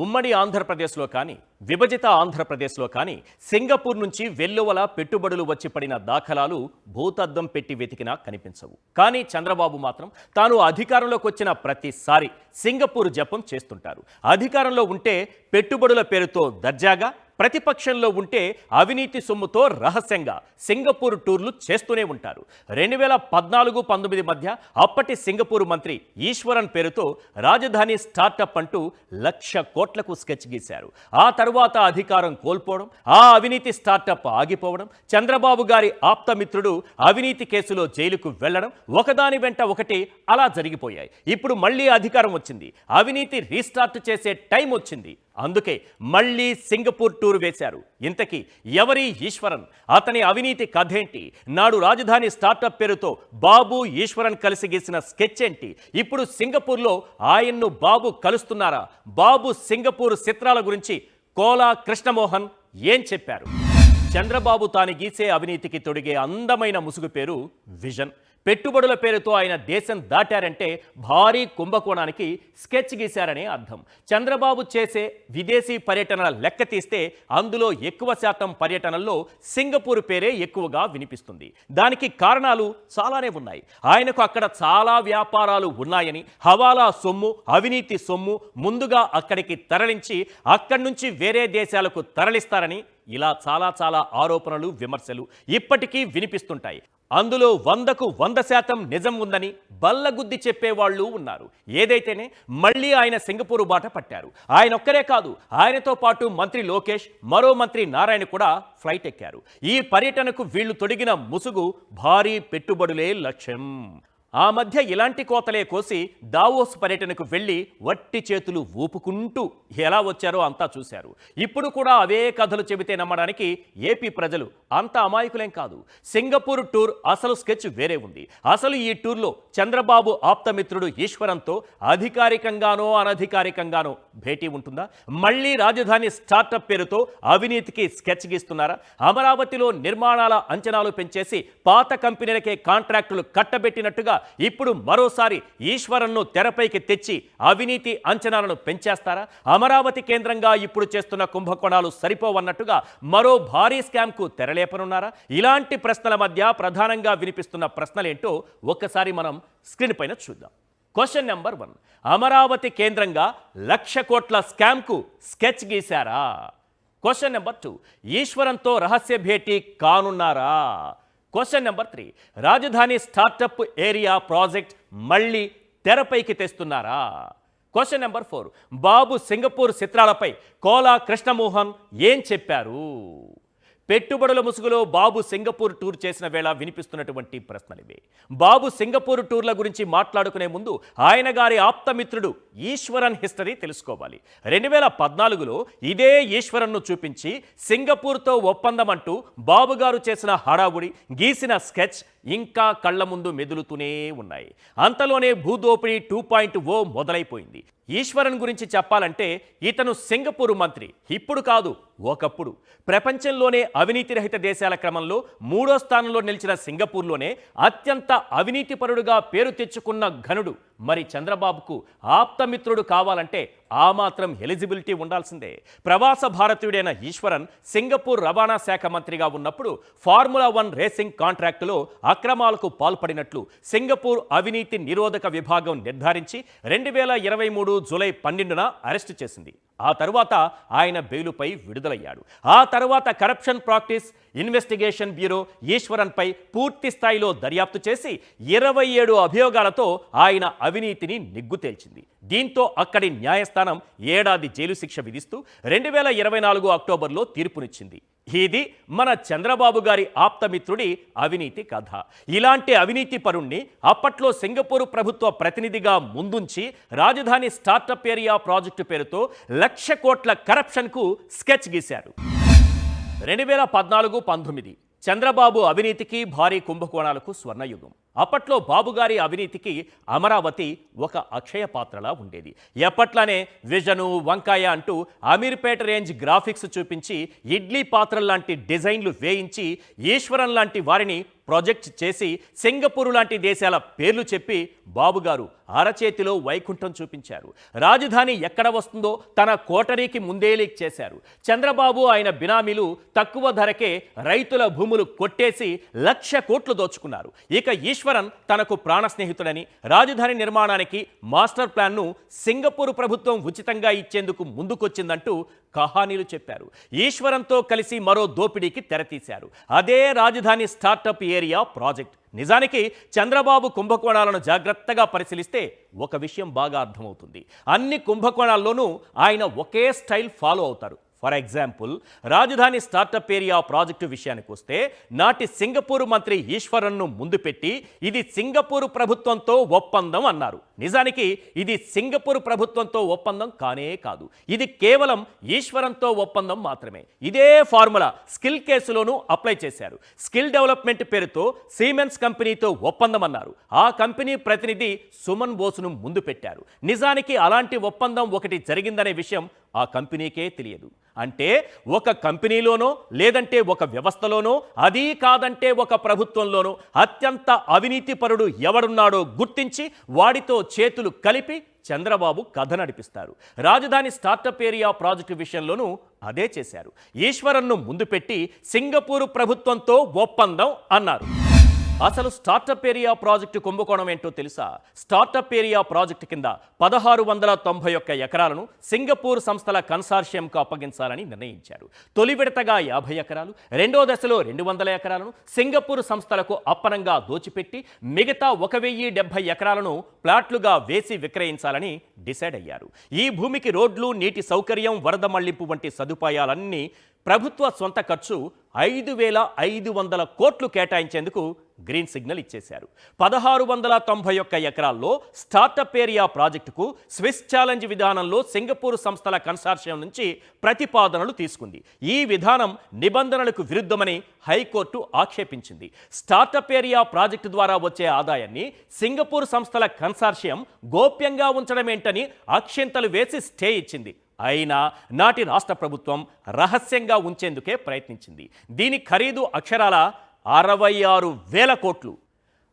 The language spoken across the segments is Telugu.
ఉమ్మడి ఆంధ్రప్రదేశ్లో కానీ విభజిత ఆంధ్రప్రదేశ్లో కానీ సింగపూర్ నుంచి వెల్లువల పెట్టుబడులు వచ్చి పడిన దాఖలాలు భూతద్దం పెట్టి వెతికినా కనిపించవు. కానీ చంద్రబాబు మాత్రం తాను అధికారంలోకి వచ్చిన ప్రతిసారి సింగపూర్ జపం చేస్తుంటారు. అధికారంలో ఉంటే పెట్టుబడుల పేరుతో దర్జాగా, ప్రతిపక్షంలో ఉంటే అవినీతి సొమ్ముతో రహస్యంగా సింగపూర్ టూర్లు చేస్తూనే ఉంటారు. 2014-19 మధ్య అప్పటి సింగపూర్ మంత్రి ఈశ్వరన్ పేరుతో రాజధాని స్టార్టప్ అంటూ 1,00,000 కోట్లకు స్కెచ్ గీశారు. ఆ తరువాత అధికారం కోల్పోవడం, ఆ అవినీతి స్టార్టప్ ఆగిపోవడం, చంద్రబాబు గారి ఆప్తమిత్రుడు అవినీతి కేసులో జైలుకు వెళ్లడం, ఒకదాని వెంట ఒకటి అలా జరిగిపోయాయి. ఇప్పుడు మళ్ళీ అధికారం వచ్చింది, అవినీతి రీస్టార్ట్ చేసే టైం వచ్చింది. అందుకే మళ్ళీ సింగపూర్ టూర్ వేశారు. ఇంతకీ ఎవరి ఈశ్వరన్? అతని అవినీతి కథేంటి? నాడు రాజధాని స్టార్టప్ పేరుతో బాబు ఈశ్వరన్ కలిసి గీసిన స్కెచ్ ఏంటి? ఇప్పుడు సింగపూర్లో ఆయన్ను బాబు కలుస్తున్నారా? బాబు సింగపూర్ చిత్రాల గురించి కోలా కృష్ణమోహన్ ఏం చెప్పారు? చంద్రబాబు తాను గీసే అవినీతికి తొడిగే అందమైన ముసుగు పేరు విజన్. పెట్టుబడుల పేరుతో ఆయన దేశం దాటారంటే భారీ కుంభకోణానికి స్కెచ్ గీశారనే అర్థం. చంద్రబాబు చేసే విదేశీ పర్యటనల లెక్క తీస్తే అందులో ఎక్కువ శాతం పర్యటనల్లో సింగపూర్ పేరే ఎక్కువగా వినిపిస్తుంది. దానికి కారణాలు చాలానే ఉన్నాయి. ఆయనకు అక్కడ చాలా వ్యాపారాలు ఉన్నాయని, హవాలా సొమ్ము, అవినీతి సొమ్ము ముందుగా అక్కడికి తరలించి అక్కడి నుంచి వేరే దేశాలకు తరలిస్తారని ఇలా చాలా ఆరోపణలు, విమర్శలు ఇప్పటికీ వినిపిస్తుంటాయి. అందులో 100కు 100% నిజం ఉందని బల్లగుద్ది చెప్పేవాళ్ళు ఉన్నారు. ఏదైతేనే మళ్ళీ ఆయన సింగపూర్ బాట పట్టారు. ఆయన ఒక్కరే కాదు, ఆయనతో పాటు మంత్రి లోకేష్, మరో మంత్రి నారాయణ కూడా ఫ్లైట్ ఎక్కారు. ఈ పర్యటనకు వీళ్లు తొడిగిన ముసుగు భారీ పెట్టుబడులే లక్ష్యం. ఆ మధ్య ఇలాంటి కోతలే కోసి దావోస్ పర్యటనకు వెళ్ళి వట్టి చేతులు ఊపుకుంటూ ఎలా వచ్చారో అంతా చూశారు. ఇప్పుడు కూడా అవే కథలు చెబితే నమ్మడానికి ఏపీ ప్రజలు అంత అమాయకులేం కాదు. సింగపూర్ టూర్ అసలు స్కెచ్ వేరే ఉంది. అసలు ఈ టూర్లో చంద్రబాబు ఆప్తమిత్రుడు ఈశ్వరంతో అధికారికంగానో అనధికారికంగానో భేటీ ఉంటుందా? మళ్ళీ రాజధాని స్టార్టప్ పేరుతో అవినీతికి స్కెచ్ గీస్తున్నారా? అమరావతిలో నిర్మాణాల అంచనాలు పెంచేసి పాత కంపెనీలకే కాంట్రాక్టులు కట్టబెట్టినట్టుగా ఇప్పుడు మరోసారి ఈశ్వరన్ను తెరపైకి తెచ్చి అవినీతి అంచనాలను పెంచేస్తారా? అమరావతి కేంద్రంగా ఇప్పుడు చేస్తున్న కుంభకోణాలు సరిపోవన్నట్టుగా మరో భారీ స్కామ్కు తెరలేపనున్నారా? ఇలాంటి ప్రశ్నల మధ్య ప్రధానంగా వినిపిస్తున్న ప్రశ్నలేంటో ఒక్కసారి మనం స్క్రీన్ పైన చూద్దాం. క్వశ్చన్ నెంబర్ 1, అమరావతి కేంద్రంగా 1,00,000 కోట్ల స్కామ్కు స్కెచ్ గీశారా? క్వశ్చన్ నెంబర్ 2, ఈశ్వరంతో రహస్య భేటీ కానున్నారా? క్వశ్చన్ నెంబర్ 3, రాజధాని స్టార్టప్ ఏరియా ప్రాజెక్ట్ మళ్ళీ తెరపైకి తెస్తున్నారా? క్వశ్చన్ నెంబర్ 4, బాబు సింగపూర్ చిత్రాలపై కోలా కృష్ణమోహన్ ఏం చెప్పారు? పెట్టుబడుల ముసుగులో బాబు సింగపూర్ టూర్ చేసిన వేళ వినిపిస్తున్నటువంటి ప్రశ్నలివే. బాబు సింగపూర్ టూర్ల గురించి మాట్లాడుకునే ముందు ఆయన గారి ఆప్తమిత్రుడు ఈశ్వరన్ హిస్టరీ తెలుసుకోవాలి. 2014లో ఇదే ఈశ్వరన్ను చూపించి సింగపూర్తో ఒప్పందం అంటూ బాబు గారు చేసిన హడావుడి, గీసిన స్కెచ్ ఇంకా కళ్ల ముందు మెదులుతూనే ఉన్నాయి. అంతలోనే భూదోపిడీ 2.0 మొదలైపోయింది. ఈశ్వరన్ గురించి చెప్పాలంటే ఇతను సింగపూర్ మంత్రి ఇప్పుడు కాదు, ఒకప్పుడు. ప్రపంచంలోనే అవినీతి రహిత దేశాల క్రమంలో 3వ స్థానంలో నిలిచిన సింగపూర్లోనే అత్యంత అవినీతిపరుడుగా పేరు తెచ్చుకున్న ఘనుడు. మరి చంద్రబాబుకు ఆప్తమిత్రుడు కావాలంటే ఆ మాత్రం ఎలిజిబిలిటీ ఉండాల్సిందే. ప్రవాస భారతీయుడైన ఈశ్వరన్ సింగపూర్ రవాణా శాఖ మంత్రిగా ఉన్నప్పుడు ఫార్ములా 1 రేసింగ్ కాంట్రాక్టులో అక్రమాలకు పాల్పడినట్లు సింగపూర్ అవినీతి నిరోధక విభాగం నిర్ధారించి 2023 జూలై 12న అరెస్టు చేసింది. ఆ తరువాత ఆయన బెయిలుపై విడుదలయ్యాడు. ఆ తర్వాత కరప్షన్ ప్రాక్టీస్ ఇన్వెస్టిగేషన్ బ్యూరో ఈశ్వరన్పై పూర్తి స్థాయిలో దర్యాప్తు చేసి 27 అభియోగాలతో ఆయన అవినీతిని నిగ్గు తేల్చింది. దీంతో అక్కడి న్యాయస్థానం ఏడాది జైలు శిక్ష విధిస్తూ 2024 అక్టోబర్లో తీర్పునిచ్చింది. ఇది మన చంద్రబాబు గారి ఆప్తమిత్రుడి అవినీతి కథ. ఇలాంటి అవినీతి పరుణ్ణి అప్పట్లో సింగపూర్ ప్రభుత్వ ప్రతినిధిగా ముందుంచి రాజధాని స్టార్టప్ ఏరియా ప్రాజెక్టు పేరుతో 1,00,000 కోట్ల కరప్షన్కు స్కెచ్ గీశారు. 2014-19 చంద్రబాబు అవినీతికి, భారీ కుంభకోణాలకు స్వర్ణయుగం. అప్పట్లో బాబుగారి అవినీతికి అమరావతి ఒక అక్షయ పాత్రలా ఉండేది. ఎప్పట్లానే విజను వంకాయ అంటూ అమీర్పేట రేంజ్ గ్రాఫిక్స్ చూపించి ఇడ్లీ పాత్రల్లాంటి డిజైన్లు వేయించి ఈశ్వరన్ లాంటి వారిని ప్రాజెక్ట్ చేసి సింగపూర్ లాంటి దేశాల పేర్లు చెప్పి బాబుగారు అరచేతిలో వైకుంఠం చూపించారు. రాజధాని ఎక్కడ వస్తుందో తన కోటరీకి ముందే లీక్ చేశారు. చంద్రబాబు ఆయన బినామీలు తక్కువ ధరకే రైతుల భూములు కొట్టేసి 1,00,000 కోట్లు దోచుకున్నారు. ఇక ఈశ్వరన్ తనకు ప్రాణ స్నేహితుడని రాజధాని నిర్మాణానికి మాస్టర్ ప్లాన్ను సింగపూర్ ప్రభుత్వం ఉచితంగా ఇచ్చేందుకు ముందుకొచ్చిందంటూ కహానీలు చెప్పారు. ఈశ్వరంతో కలిసి మరో దోపిడీకి తెరతీశారు. అదే రాజధాని స్టార్టప్ ఏరియా ప్రాజెక్ట్. నిజానికి చంద్రబాబు కుంభకోణాలను జాగ్రత్తగా పరిశీలిస్తే ఒక విషయం బాగా అర్థమవుతుంది. అన్ని కుంభకోణాల్లోనూ ఆయన ఒకే స్టైల్ ఫాలో అవుతారు. ఫర్ ఎగ్జాంపుల్, రాజధాని స్టార్టప్ ఏరియా ప్రాజెక్టు విషయానికి వస్తే నాటి సింగపూర్ మంత్రి ఈశ్వరన్ను ముందు పెట్టి ఇది సింగపూర్ ప్రభుత్వంతో ఒప్పందం అన్నారు. నిజానికి ఇది సింగపూర్ ప్రభుత్వంతో ఒప్పందం కానే కాదు. ఇది కేవలం ఈశ్వరన్తో ఒప్పందం మాత్రమే. ఇదే ఫార్ములా స్కిల్ కేసులోనూ అప్లై చేశారు. స్కిల్ డెవలప్మెంట్ పేరుతో సిమెన్స్ కంపెనీతో ఒప్పందం అన్నారు. ఆ కంపెనీ ప్రతినిధి సుమన్ బోస్ను ముందు పెట్టారు. నిజానికి అలాంటి ఒప్పందం ఒకటి జరిగిందనే విషయం ఆ కంపెనీకే తెలియదు. అంటే ఒక కంపెనీలోనో లేదంటే ఒక వ్యవస్థలోనో, అదీ కాదంటే ఒక ప్రభుత్వంలోనో అత్యంత అవినీతిపరుడు ఎవడున్నాడో గుర్తించి వాడితో చేతులు కలిపి చంద్రబాబు కథ నడిపిస్తారు. రాజధాని స్టార్టప్ ఏరియా ప్రాజెక్టు విషయంలోనూ అదే చేశారు. ఈశ్వరన్ను ముందు పెట్టి సింగపూర్ ప్రభుత్వంతో ఒప్పందం అన్నారు. అసలు స్టార్టప్ ఏరియా ప్రాజెక్టు కుంభకోణం ఏంటో తెలుసా? స్టార్టప్ ఏరియా ప్రాజెక్టు కింద 1691 ఎకరాలను సింగపూర్ సంస్థల కన్సార్షియంకు అప్పగించాలని నిర్ణయించారు. తొలి విడతగా 50 ఎకరాలు, రెండో దశలో 200 ఎకరాలను సింగపూర్ సంస్థలకు అప్పనంగా దోచిపెట్టి మిగతా 1070 ఎకరాలను ప్లాట్లుగా వేసి విక్రయించాలని డిసైడ్ అయ్యారు. ఈ భూమికి రోడ్లు, నీటి సౌకర్యం, వరద మళ్లింపు వంటి సదుపాయాలన్నీ ప్రభుత్వ సొంత ఖర్చు 5,500 కోట్లు కేటాయించేందుకు గ్రీన్ సిగ్నల్ ఇచ్చేశారు. 1691 ఎకరాల్లో స్టార్టప్ ఏరియా ప్రాజెక్టుకు స్విస్ ఛాలెంజ్ విధానంలో సింగపూర్ సంస్థల కన్సార్షియం నుంచి ప్రతిపాదనలు తీసుకుంది. ఈ విధానం నిబంధనలకు విరుద్ధమని హైకోర్టు ఆక్షేపించింది. స్టార్టప్ ఏరియా ప్రాజెక్టు ద్వారా వచ్చే ఆదాయాన్ని సింగపూర్ సంస్థల కన్సార్షియం గోప్యంగా ఉంచడమేంటని అక్షింతలు వేసి స్టే ఇచ్చింది. అయినా నాటి రాష్ట్ర ప్రభుత్వం రహస్యంగా ఉంచేందుకే ప్రయత్నించింది. దీని ఖరీదు అక్షరాల 66,000 కోట్లు.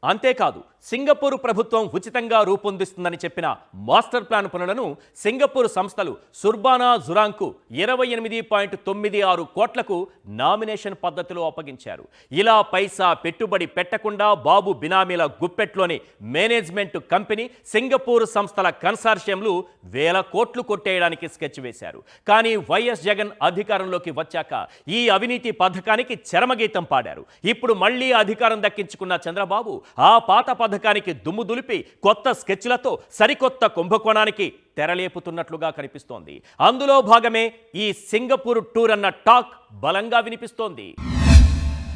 అంతేకాదు, సింగపూర్ ప్రభుత్వం ఉచితంగా రూపొందిస్తుందని చెప్పిన మాస్టర్ ప్లాన్ పనులను సింగపూర్ సంస్థలు సుర్బానా జురాంగ్కు 28.96 కోట్లకు నామినేషన్ పద్ధతిలో అప్పగించారు. ఇలా పైసా పెట్టుబడి పెట్టకుండా బాబు బినామీల గుప్పెట్లోని మేనేజ్మెంట్ కంపెనీ సింగపూర్ సంస్థల కన్సార్షియంలు 1,000 కోట్లు కొట్టేయడానికి స్కెచ్ వేశారు. కానీ వైఎస్ జగన్ అధికారంలోకి వచ్చాక ఈ అవినీతి పథకానికి చరమగీతం పాడారు. ఇప్పుడు మళ్లీ అధికారం దక్కించుకున్న చంద్రబాబు ఆ పాత పథకానికి దుమ్ము దులిపి కొత్త స్కెచ్లతో సరికొత్త కుంభకోణానికి తెరలేపుతున్నట్లుగా కనిపిస్తోంది. అందులో భాగమే ఈ సింగపూర్ టూర్ అన్న టాక్ బలంగా వినిపిస్తోంది.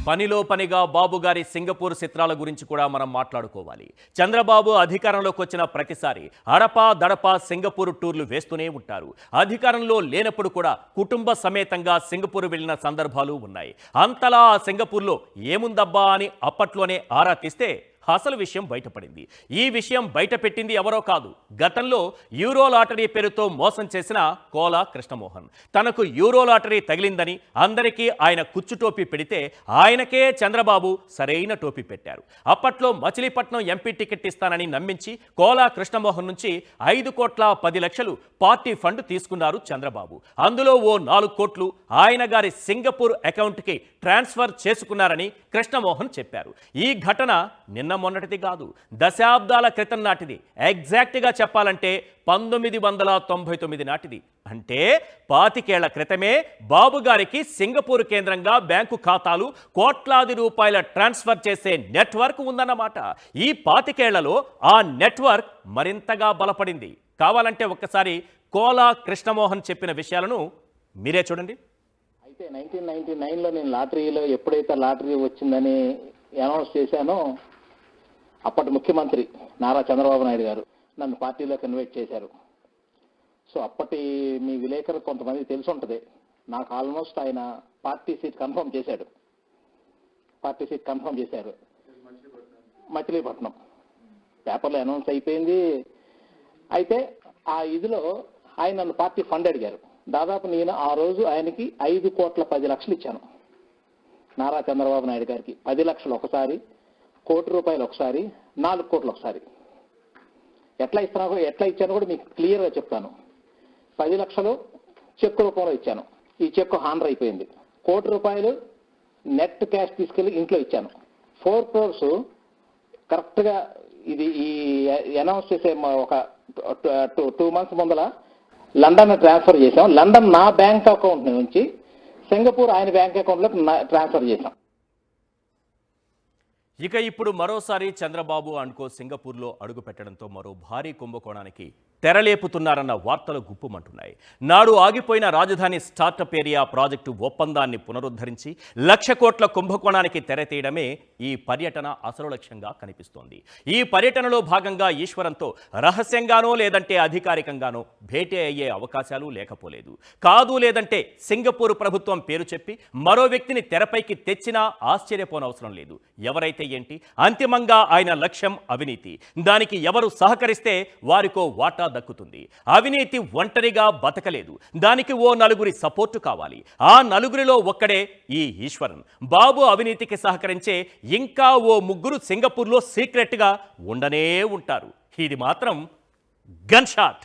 పనిలో పనిగా బాబుగారి సింగపూర్ చిత్రాల గురించి కూడా మనం మాట్లాడుకోవాలి. చంద్రబాబు అధికారంలోకి వచ్చిన ప్రతిసారి అడపా దడపా సింగపూర్ టూర్లు వేస్తూనే ఉంటారు. అధికారంలో లేనప్పుడు కూడా కుటుంబ సమేతంగా సింగపూర్ వెళ్ళిన సందర్భాలు ఉన్నాయి. అంతలా ఆ సింగపూర్లో ఏముందబ్బా అని అప్పట్లోనే ఆరా తీస్తే అసలు విషయం బయటపడింది. ఈ విషయం బయటపెట్టింది ఎవరో కాదు, గతంలో యూరో లాటరీ పేరుతో మోసం చేసిన కోలా కృష్ణమోహన్. తనకు యూరో లాటరీ తగిలిందని అందరికీ ఆయన కుచ్చు టోపీ పెడితే ఆయనకే చంద్రబాబు సరైన టోపీ పెట్టారు. అప్పట్లో మచిలీపట్నం ఎంపీ టికెట్ ఇస్తానని నమ్మించి కోలా కృష్ణమోహన్ నుంచి 5,10,00,000 పార్టీ ఫండ్ తీసుకున్నారు చంద్రబాబు. అందులో ఓ 4 కోట్లు ఆయన గారి సింగపూర్ అకౌంట్కి ట్రాన్స్ఫర్ చేసుకున్నారని కృష్ణమోహన్ చెప్పారు. ఈ ఘటన నిన్న మొన్నటిది కాదు, దశాబ్దాల క్రితం నాటిది. ఎగ్జాక్ట్గా చెప్పాలంటే 1999 నాటిది. అంటే 25 ఏళ్ల క్రితమే బాబు గారికి సింగపూర్ కేంద్రంగా బ్యాంకు ఖాతాలు కోట్లాది రూపాయల ట్రాన్స్ఫర్ చేసే నెట్వర్క్ ఉందన్నమాట. ఈ 25 ఏళ్లలో ఆ నెట్వర్క్ మరింతగా బలపడింది. కావాలంటే ఒక్కసారి కోలా కృష్ణమోహన్ చెప్పిన విషయాలను మీరే చూడండి. అయితే 1999లో నేను లాటరీలో ఎప్పుడైతే లాటరీ వచ్చిందని అనౌన్స్ చేశానో అప్పటి ముఖ్యమంత్రి నారా చంద్రబాబు నాయుడు గారు నన్ను పార్టీలోకి ఇన్వైట్ చేశారు. సో అప్పటి మీ విలేకరు కొంతమంది తెలిసి ఉంటుంది, నాకు ఆల్మోస్ట్ ఆయన పార్టీ సీట్ కన్ఫర్మ్ చేశారు. మచిలీపట్నం. పేపర్లో అనౌన్స్ అయిపోయింది. అయితే ఆ ఇదిలో ఆయన నన్ను పార్టీ ఫండ్ అడిగారు. దాదాపు నేను ఆ రోజు ఆయనకి 5,10,00,000 ఇచ్చాను. నారా చంద్రబాబు నాయుడు గారికి 10 లక్షలు ఒకసారి, ₹1,00,00,000 ఒకసారి, 4 కోట్లు ఒకసారి. ఎట్లా ఇచ్చానో కూడా మీకు క్లియర్గా చెప్తాను. 10 లక్షలు చెక్ రూపంలో ఇచ్చాను. ఈ చెక్ హాండర్ అయిపోయింది. ₹1,00,00,000 నెట్ క్యాష్ తీసుకెళ్లి ఇంట్లో ఇచ్చాను. 4 crores కరెక్ట్గా ఇది ఈ అనౌన్స్ చేసే ఒక 2 months ముందల లండన్ ట్రాన్స్ఫర్ చేశాం. లండన్ నా బ్యాంక్ అకౌంట్ నుంచి సింగపూర్ ఆయన బ్యాంక్ అకౌంట్లోకి ట్రాన్స్ఫర్ చేశాం. ఇక ఇప్పుడు మరోసారి చంద్రబాబు అండ్కో సింగపూర్లో అడుగు పెట్టడంతో మరో భారీ కుంభకోణానికి తెరలేపుతున్నారన్న వార్తలు గుప్పుమంటున్నాయి. నాడు ఆగిపోయిన రాజధాని స్టార్టప్ ఏరియా ప్రాజెక్టు ఒప్పందాన్ని పునరుద్ధరించి 1,00,000 కోట్ల కుంభకోణానికి తెరతీయడమే ఈ పర్యటన అసలు లక్ష్యంగా కనిపిస్తోంది. ఈ పర్యటనలో భాగంగా ఈశ్వరన్తో రహస్యంగానో లేదంటే అధికారికంగానో భేటీ అయ్యే అవకాశాలు లేకపోలేదు. కాదు లేదంటే సింగపూర్ ప్రభుత్వం పేరు చెప్పి మరో వ్యక్తిని తెరపైకి తెచ్చినా ఆశ్చర్యపోనవసరం లేదు. ఎవరైతే ఏంటి, అంతిమంగా ఆయన లక్ష్యం అవినీతి. దానికి ఎవరు సహకరిస్తే వారికో వాటా దక్కుతుంది. అవినీతి ఒంటరిగా బతకలేదు. దానికి ఓ నలుగురి సపోర్టు కావాలి. ఆ నలుగురిలో ఒక్కడే ఈ ఈశ్వరన్. బాబు అవినీతికి సహకరించే ఇంకా ఓ 3 సింగపూర్లో సీక్రెట్గా ఉండనే ఉంటారు. ఇది మాత్రం గన్ షాట్.